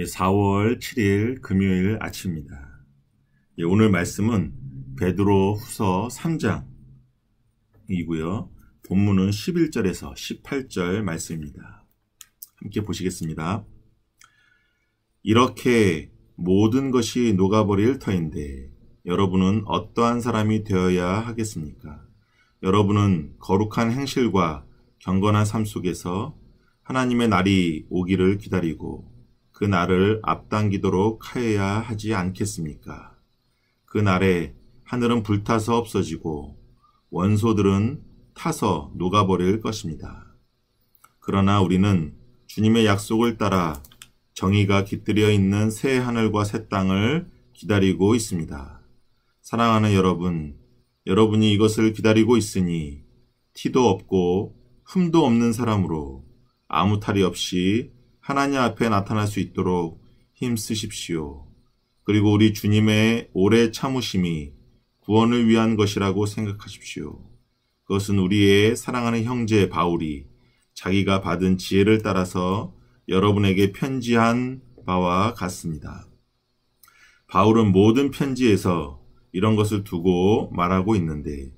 4월 7일 금요일 아침입니다. 오늘 말씀은 베드로 후서 3장이고요. 본문은 11절에서 18절 말씀입니다. 함께 보시겠습니다. 이렇게 모든 것이 녹아버릴 터인데 여러분은 어떠한 사람이 되어야 하겠습니까? 여러분은 거룩한 행실과 경건한 삶 속에서 하나님의 날이 오기를 기다리고 그 날을 앞당기도록 하여야 하지 않겠습니까? 그 날에 하늘은 불타서 없어지고 원소들은 타서 녹아버릴 것입니다. 그러나 우리는 주님의 약속을 따라 정의가 깃들여 있는 새 하늘과 새 땅을 기다리고 있습니다. 사랑하는 여러분, 여러분이 이것을 기다리고 있으니 티도 없고 흠도 없는 사람으로 아무 탈이 없이 하나님 앞에 나타날 수 있도록 힘쓰십시오. 그리고 우리 주님의 오래 참으심이 구원을 위한 것이라고 생각하십시오. 그것은 우리의 사랑하는 형제 바울이 자기가 받은 지혜를 따라서 여러분에게 편지한 바와 같습니다. 바울은 모든 편지에서 이런 것을 두고 말하고 있는데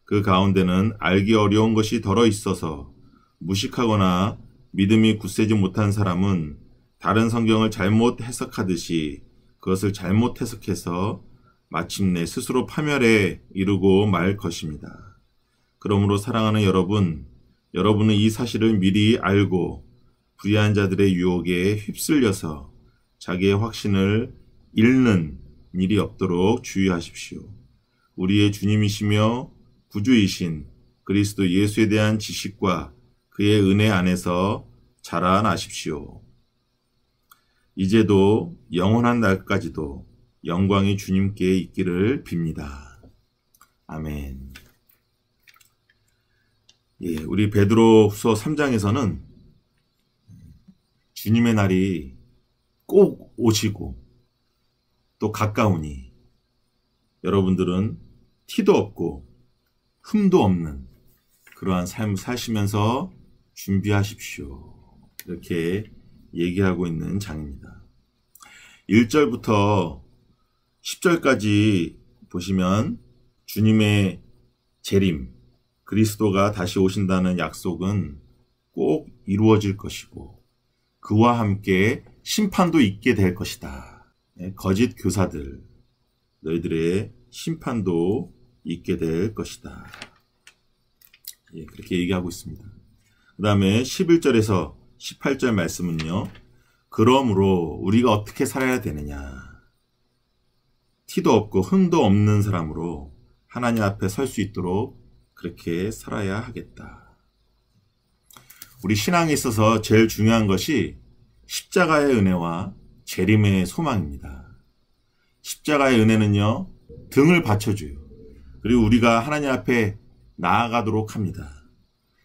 그 가운데는 알기 어려운 것이 덜어 있어서 무식하거나 믿음이 굳세지 못한 사람은 다른 성경을 잘못 해석하듯이 그것을 잘못 해석해서 마침내 스스로 파멸에 이르고 말 것입니다. 그러므로 사랑하는 여러분, 여러분은 이 사실을 미리 알고 불의한 자들의 유혹에 휩쓸려서 자기의 확신을 잃는 일이 없도록 주의하십시오. 우리의 주님이시며 구주이신 그리스도 예수에 대한 지식과 그의 은혜 안에서 자라나십시오. 이제도 영원한 날까지도 영광이 주님께 있기를 빕니다. 아멘. 우리 베드로 후서 3장에서는 주님의 날이 꼭 오시고 또 가까우니 여러분들은 티도 없고 흠도 없는 그러한 삶을 사시면서 준비하십시오. 이렇게 얘기하고 있는 장입니다. 1절부터 10절까지 보시면 주님의 재림, 그리스도가 다시 오신다는 약속은 꼭 이루어질 것이고 그와 함께 심판도 있게 될 것이다. 거짓 교사들, 너희들의 심판도 있게 될 것이다. 그렇게 얘기하고 있습니다. 그 다음에 11절에서 18절 말씀은요. 그러므로 우리가 어떻게 살아야 되느냐. 티도 없고 흠도 없는 사람으로 하나님 앞에 설 수 있도록 그렇게 살아야 하겠다. 우리 신앙에 있어서 제일 중요한 것이 십자가의 은혜와 재림의 소망입니다. 십자가의 은혜는요. 등을 받쳐줘요. 그리고 우리가 하나님 앞에 나아가도록 합니다.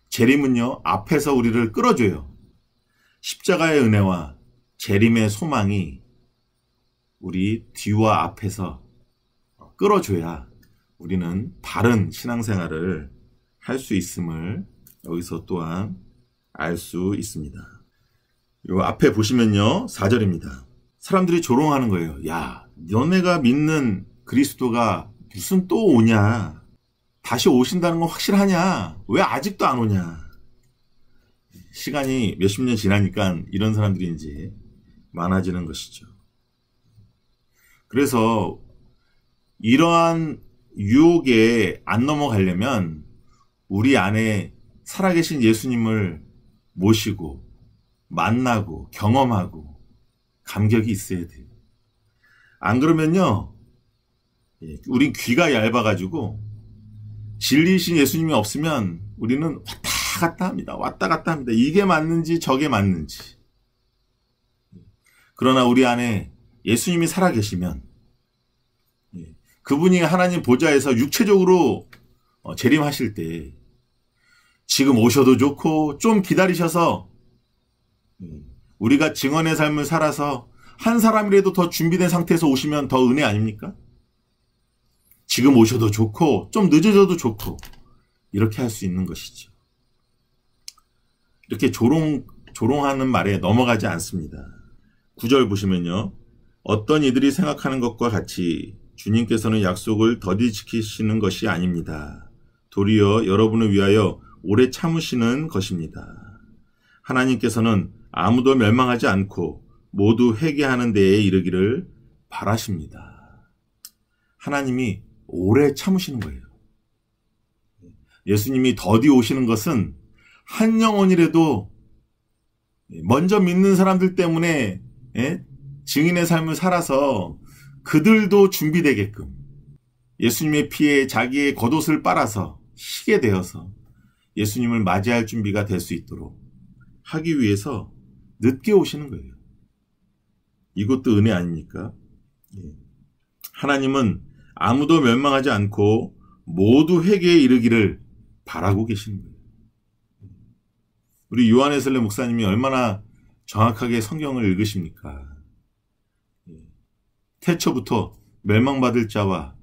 재림은요. 앞에서 우리를 끌어줘요. 십자가의 은혜와 재림의 소망이 우리 뒤와 앞에서 끌어줘야 우리는 바른 신앙생활을 할 수 있음을 여기서 또한 알 수 있습니다. 요 앞에 보시면요. 4절입니다. 사람들이 조롱하는 거예요. 야, 너네가 믿는 그리스도가 무슨 또 오냐? 다시 오신다는 건 확실하냐? 왜 아직도 안 오냐? 시간이 몇십 년 지나니까 이런 사람들이 이제 많아지는 것이죠. 그래서 이러한 유혹에 안 넘어가려면 우리 안에 살아계신 예수님을 모시고 만나고 경험하고 감격이 있어야 돼요. 안 그러면요. 우린 귀가 얇아가지고 진리이신 예수님이 없으면 우리는 왔다 갔다 합니다. 왔다 갔다 합니다. 이게 맞는지 저게 맞는지. 그러나 우리 안에 예수님이 살아계시면 그분이 하나님 보좌에서 육체적으로 재림하실 때 지금 오셔도 좋고 좀 기다리셔서 우리가 증언의 삶을 살아서 한 사람이라도 더 준비된 상태에서 오시면 더 은혜 아닙니까? 지금 오셔도 좋고 좀 늦어져도 좋고 이렇게 할 수 있는 것이죠. 이렇게 조롱하는 말에 넘어가지 않습니다. 9절 보시면요. 어떤 이들이 생각하는 것과 같이 주님께서는 약속을 더디 지키시는 것이 아닙니다. 도리어 여러분을 위하여 오래 참으시는 것입니다. 하나님께서는 아무도 멸망하지 않고 모두 회개하는 데에 이르기를 바라십니다. 하나님이 오래 참으시는 거예요. 예수님이 더디 오시는 것은 한 영혼이라도 먼저 믿는 사람들 때문에 증인의 삶을 살아서 그들도 준비되게끔 예수님의 피에 자기의 겉옷을 빨아서 희게 되어서 예수님을 맞이할 준비가 될 수 있도록 하기 위해서 늦게 오시는 거예요. 이것도 은혜 아닙니까? 하나님은 아무도 멸망하지 않고 모두 회개에 이르기를 바라고 계시는 거예요. 우리 요한에슬레 목사님이 얼마나 정확하게 성경을 읽으십니까? 태초부터 멸망받을 자와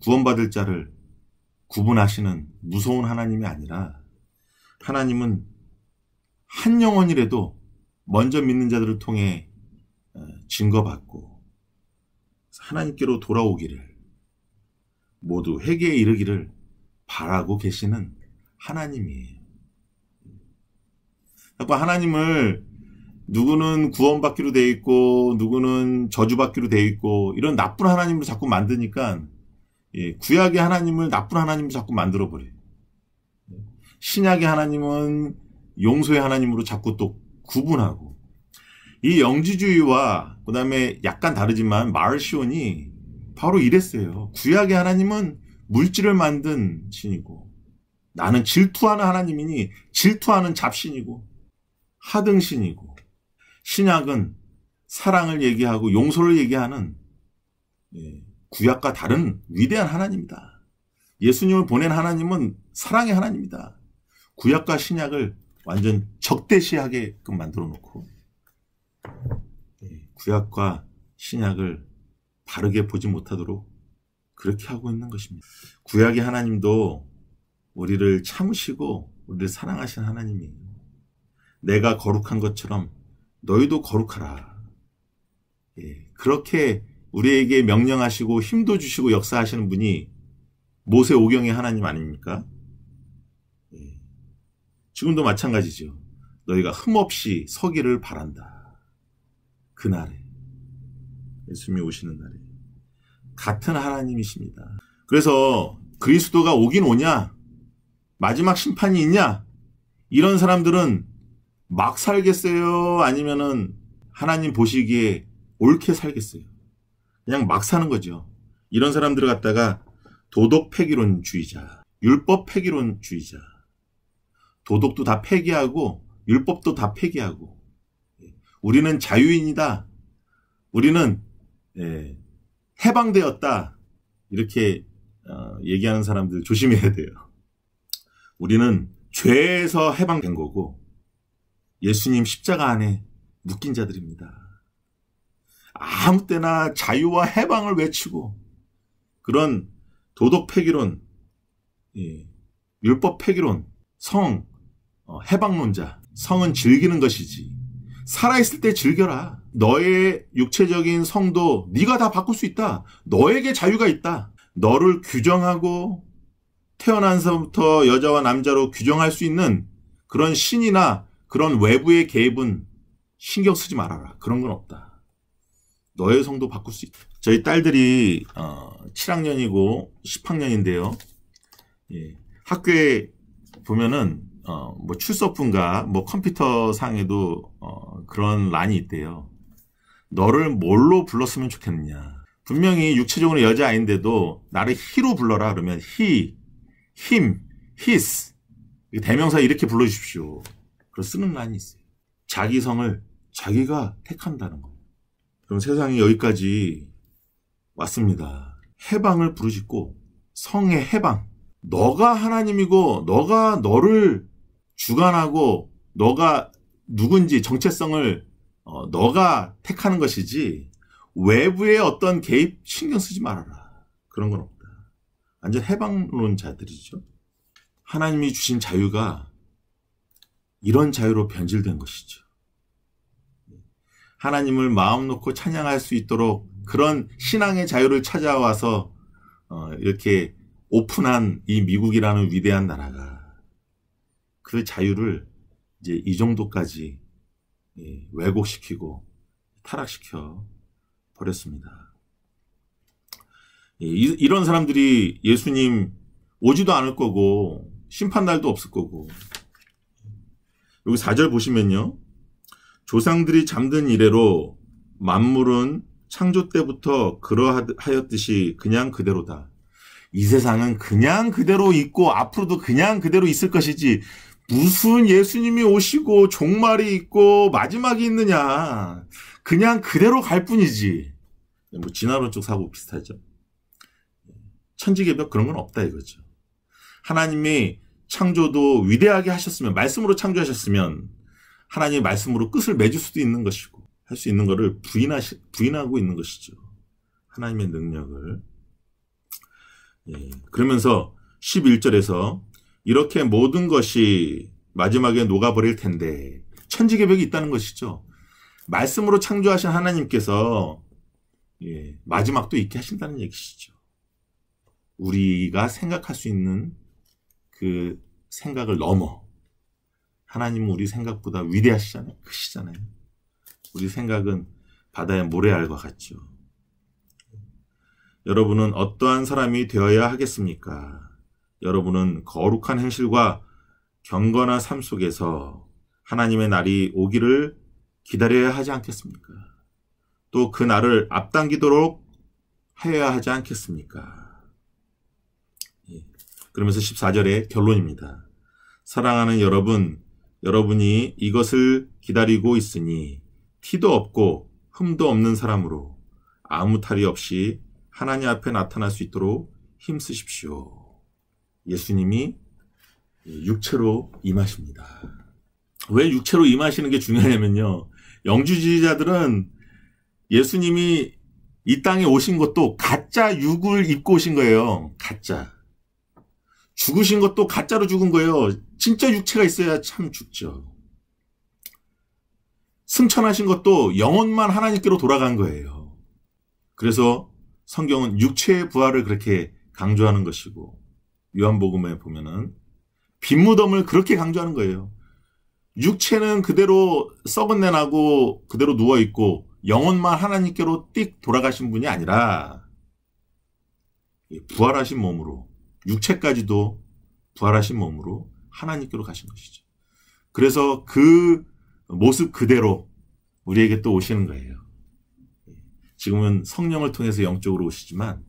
구원받을 자를 구분하시는 무서운 하나님이 아니라 하나님은 한 영혼이라도 먼저 믿는 자들을 통해 증거받고 하나님께로 돌아오기를 모두 회개에 이르기를 바라고 계시는 하나님이에요. 하나님을 누구는 구원받기로 돼 있고 누구는 저주받기로 돼 있고 이런 나쁜 하나님으로 자꾸 만드니까 구약의 하나님을 나쁜 하나님으로 자꾸 만들어버려요. 신약의 하나님은 용서의 하나님으로 자꾸 또 구분하고 이 영지주의와 그 다음에 약간 다르지만 마르시온이 바로 이랬어요. 구약의 하나님은 물질을 만든 신이고 나는 질투하는 하나님이니 질투하는 잡신이고 하등신이고 신약은 사랑을 얘기하고 용서를 얘기하는 구약과 다른 위대한 하나님이다. 예수님을 보낸 하나님은 사랑의 하나님이다. 구약과 신약을 완전 적대시하게끔 만들어 놓고 구약과 신약을 바르게 보지 못하도록 그렇게 하고 있는 것입니다. 구약의 하나님도 우리를 참으시고 우리를 사랑하시는 하나님이에요. 내가 거룩한 것처럼 너희도 거룩하라. 그렇게 우리에게 명령하시고 힘도 주시고 역사하시는 분이 모세오경의 하나님 아닙니까? 지금도 마찬가지죠. 너희가 흠없이 서기를 바란다. 그날에 예수님이 오시는 날에 같은 하나님이십니다. 그래서 그리스도가 오긴 오냐? 마지막 심판이 있냐? 이런 사람들은 막 살겠어요? 아니면은 하나님 보시기에 옳게 살겠어요? 그냥 막 사는 거죠. 이런 사람들을 갖다가 도덕 폐기론주의자, 율법 폐기론주의자, 도덕도 다 폐기하고 율법도 다 폐기하고 우리는 자유인이다. 우리는 해방되었다. 이렇게 얘기하는 사람들 조심해야 돼요. 우리는 죄에서 해방된 거고 예수님 십자가 안에 묶인 자들입니다. 아무 때나 자유와 해방을 외치고 그런 도덕 폐기론, 율법 폐기론, 성 해방론자, 성은 즐기는 것이지. 살아있을 때 즐겨라. 너의 육체적인 성도 네가 다 바꿀 수 있다. 너에게 자유가 있다. 너를 규정하고 태어나서부터 여자와 남자로 규정할 수 있는 그런 신이나 그런 외부의 개입은 신경 쓰지 말아라. 그런 건 없다. 너의 성도 바꿀 수 있다. 저희 딸들이 7학년이고 10학년인데요. 학교에 보면은 뭐 출석부인가 뭐 컴퓨터 상에도 그런 란이 있대요. 너를 뭘로 불렀으면 좋겠느냐. 분명히 육체적으로 여자아이인데도 나를 히로 불러라 그러면 he, him, his 대명사 이렇게 불러주십시오. 그런 쓰는 란이 있어요. 자기 성을 자기가 택한다는 거예요. 그럼 세상이 여기까지 왔습니다. 해방을 부르짖고 성의 해방. 너가 하나님이고 너가 너를 주관하고 너가 누군지 정체성을 너가 택하는 것이지 외부의 어떤 개입 신경 쓰지 말아라. 그런 건 없다. 완전 해방론자들이죠. 하나님이 주신 자유가 이런 자유로 변질된 것이죠. 하나님을 마음 놓고 찬양할 수 있도록 그런 신앙의 자유를 찾아와서 이렇게 오픈한 이 미국이라는 위대한 나라가 그 자유를 이제 이 정도까지 왜곡시키고 타락시켜 버렸습니다. 이런 사람들이 예수님 오지도 않을 거고 심판날도 없을 거고. 여기 4절 보시면요. 조상들이 잠든 이래로 만물은 창조 때부터 그러하였듯이 그냥 그대로다. 이 세상은 그냥 그대로 있고 앞으로도 그냥 그대로 있을 것이지 무슨 예수님이 오시고 종말이 있고 마지막이 있느냐. 그냥 그대로 갈 뿐이지. 뭐 진화론적 사고 비슷하죠. 천지개벽 그런 건 없다 이거죠. 하나님이 창조도 위대하게 하셨으면, 말씀으로 창조하셨으면 하나님의 말씀으로 끝을 맺을 수도 있는 것이고 할 수 있는 것을 부인하고 있는 것이죠. 하나님의 능력을. 그러면서 11절에서 이렇게 모든 것이 마지막에 녹아버릴 텐데 천지개벽이 있다는 것이죠. 말씀으로 창조하신 하나님께서 마지막도 있게 하신다는 얘기시죠. 우리가 생각할 수 있는 그 생각을 넘어 하나님은 우리 생각보다 위대하시잖아요. 크시잖아요. 우리 생각은 바다의 모래알과 같죠. 여러분은 어떠한 사람이 되어야 하겠습니까? 여러분은 거룩한 행실과 경건한 삶 속에서 하나님의 날이 오기를 기다려야 하지 않겠습니까? 또 그 날을 앞당기도록 하여야 하지 않겠습니까? 그러면서 14절의 결론입니다. 사랑하는 여러분, 여러분이 이것을 기다리고 있으니 티도 없고 흠도 없는 사람으로 아무 탈이 없이 하나님 앞에 나타날 수 있도록 힘쓰십시오. 예수님이 육체로 임하십니다. 왜 육체로 임하시는 게 중요하냐면요. 영주주의자들은 예수님이 이 땅에 오신 것도 가짜 육을 입고 오신 거예요. 가짜. 죽으신 것도 가짜로 죽은 거예요. 진짜 육체가 있어야 참 죽죠. 승천하신 것도 영혼만 하나님께로 돌아간 거예요. 그래서 성경은 육체의 부활을 그렇게 강조하는 것이고 요한복음에 보면은 빈무덤을 그렇게 강조하는 거예요. 육체는 그대로 썩은 내 나고 그대로 누워있고 영혼만 하나님께로 띡 돌아가신 분이 아니라 부활하신 몸으로 육체까지도 부활하신 몸으로 하나님께로 가신 것이죠. 그래서 그 모습 그대로 우리에게 또 오시는 거예요. 지금은 성령을 통해서 영적으로 오시지만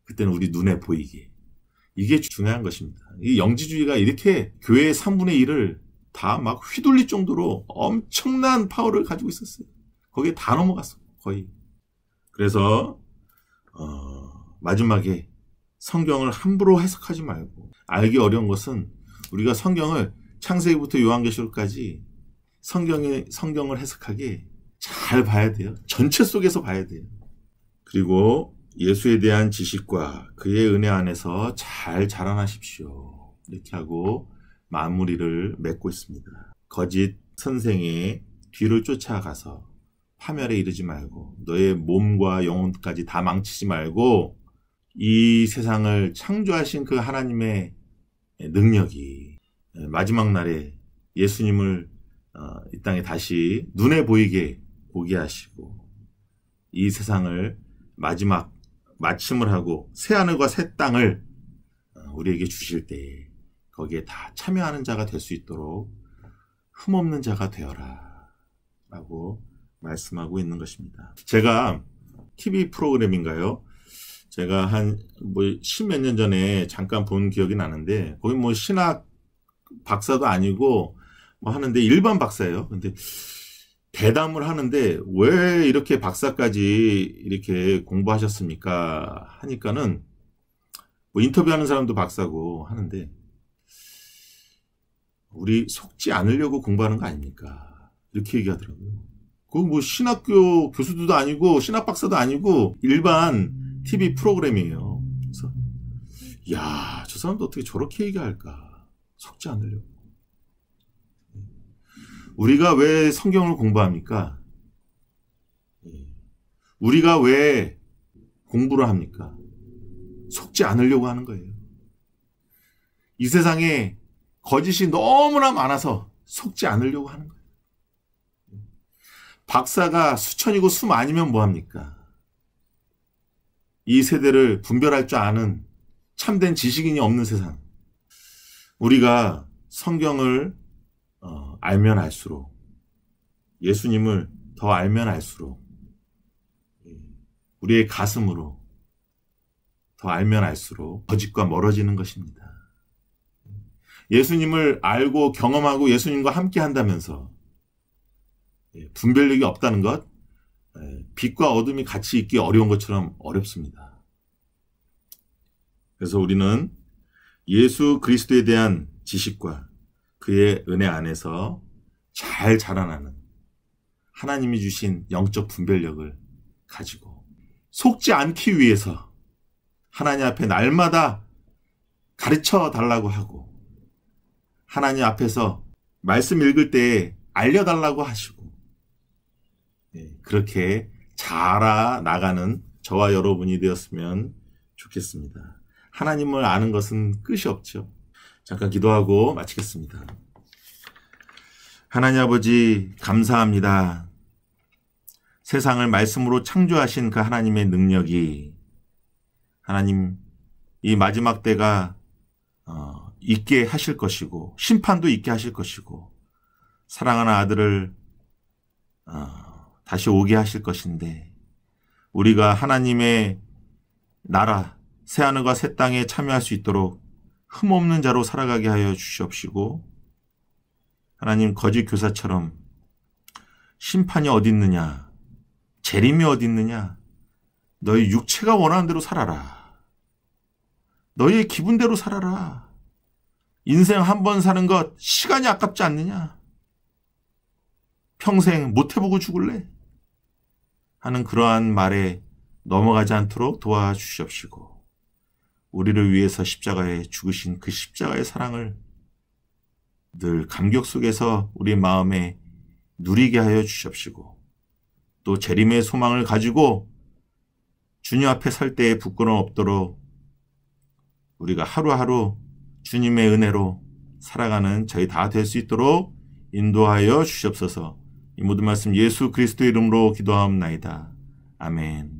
그때는 우리 눈에 보이게. 이게 중요한 것입니다. 이 영지주의가 이렇게 교회의 3분의 1을 다 막 휘둘릴 정도로 엄청난 파워를 가지고 있었어요. 거기에 다 넘어갔어, 거의. 그래서 마지막에 성경을 함부로 해석하지 말고 알기 어려운 것은 우리가 성경을 창세기부터 요한계시록까지 성경을 해석하기 잘 봐야 돼요. 전체 속에서 봐야 돼요. 그리고 예수에 대한 지식과 그의 은혜 안에서 잘 자라나십시오. 이렇게 하고 마무리를 맺고 있습니다. 거짓 선생의 뒤를 쫓아가서 파멸에 이르지 말고 너의 몸과 영혼까지 다 망치지 말고 이 세상을 창조하신 그 하나님의 능력이 마지막 날에 예수님을 이 땅에 다시 눈에 보이게 보게 하시고 이 세상을 마지막 마침을 하고 새 하늘과 새 땅을 우리에게 주실 때 거기에 다 참여하는 자가 될 수 있도록 흠없는 자가 되어라 라고 말씀하고 있는 것입니다. 제가 TV 프로그램인가요? 제가 한 십몇 년 전에 잠깐 본 기억이 나는데 거기 신학 박사도 아니고 하는데 일반 박사예요. 근데 대담을 하는데 왜 이렇게 박사까지 이렇게 공부하셨습니까? 하니까는 인터뷰하는 사람도 박사고 하는데 우리 속지 않으려고 공부하는 거 아닙니까? 이렇게 얘기하더라고요. 그 신학교 교수도 아니고 신학 박사도 아니고 일반 TV 프로그램이에요. 그래서 야, 저 사람도 어떻게 저렇게 얘기할까? 속지 않으려고. 우리가 왜 성경을 공부합니까? 우리가 왜 공부를 합니까? 속지 않으려고 하는 거예요. 이 세상에 거짓이 너무나 많아서 속지 않으려고 하는 거예요. 박사가 수천이고 수만이면 뭐합니까? 이 세대를 분별할 줄 아는 참된 지식인이 없는 세상. 우리가 성경을 알면 알수록, 예수님을 더 알면 알수록 우리의 가슴으로 더 알면 알수록 거짓과 멀어지는 것입니다. 예수님을 알고 경험하고 예수님과 함께 한다면서 분별력이 없다는 것, 빛과 어둠이 같이 있기 어려운 것처럼 어렵습니다. 그래서 우리는 예수 그리스도에 대한 지식과 그의 은혜 안에서 잘 자라나는 하나님이 주신 영적 분별력을 가지고 속지 않기 위해서 하나님 앞에 날마다 가르쳐 달라고 하고, 하나님 앞에서 말씀 읽을 때 알려달라고 하시고, 그렇게 자라나가는 저와 여러분이 되었으면 좋겠습니다. 하나님을 아는 것은 끝이 없죠. 잠깐 기도하고 마치겠습니다. 하나님 아버지, 감사합니다. 세상을 말씀으로 창조하신 그 하나님의 능력이, 하나님, 이 마지막 때가 있게 하실 것이고, 심판도 있게 하실 것이고, 사랑하는 아들을 다시 오게 하실 것인데, 우리가 하나님의 나라, 새하늘과 새 땅에 참여할 수 있도록 흠없는 자로 살아가게 하여 주시옵시고, 하나님, 거짓 교사처럼 심판이 어디 있느냐, 재림이 어디 있느냐, 너희 육체가 원하는 대로 살아라. 너희의 기분대로 살아라. 인생 한 번 사는 것 시간이 아깝지 않느냐? 평생 못 해보고 죽을래? 하는 그러한 말에 넘어가지 않도록 도와주시옵시고, 우리를 위해서 십자가에 죽으신 그 십자가의 사랑을 늘 감격 속에서 우리 마음에 누리게 하여 주시옵시고, 또 재림의 소망을 가지고 주님 앞에 설 때에 부끄러움 없도록 우리가 하루하루 주님의 은혜로 살아가는 저희 다 될 수 있도록 인도하여 주시옵소서. 이 모든 말씀 예수 그리스도의 이름으로 기도하옵나이다. 아멘.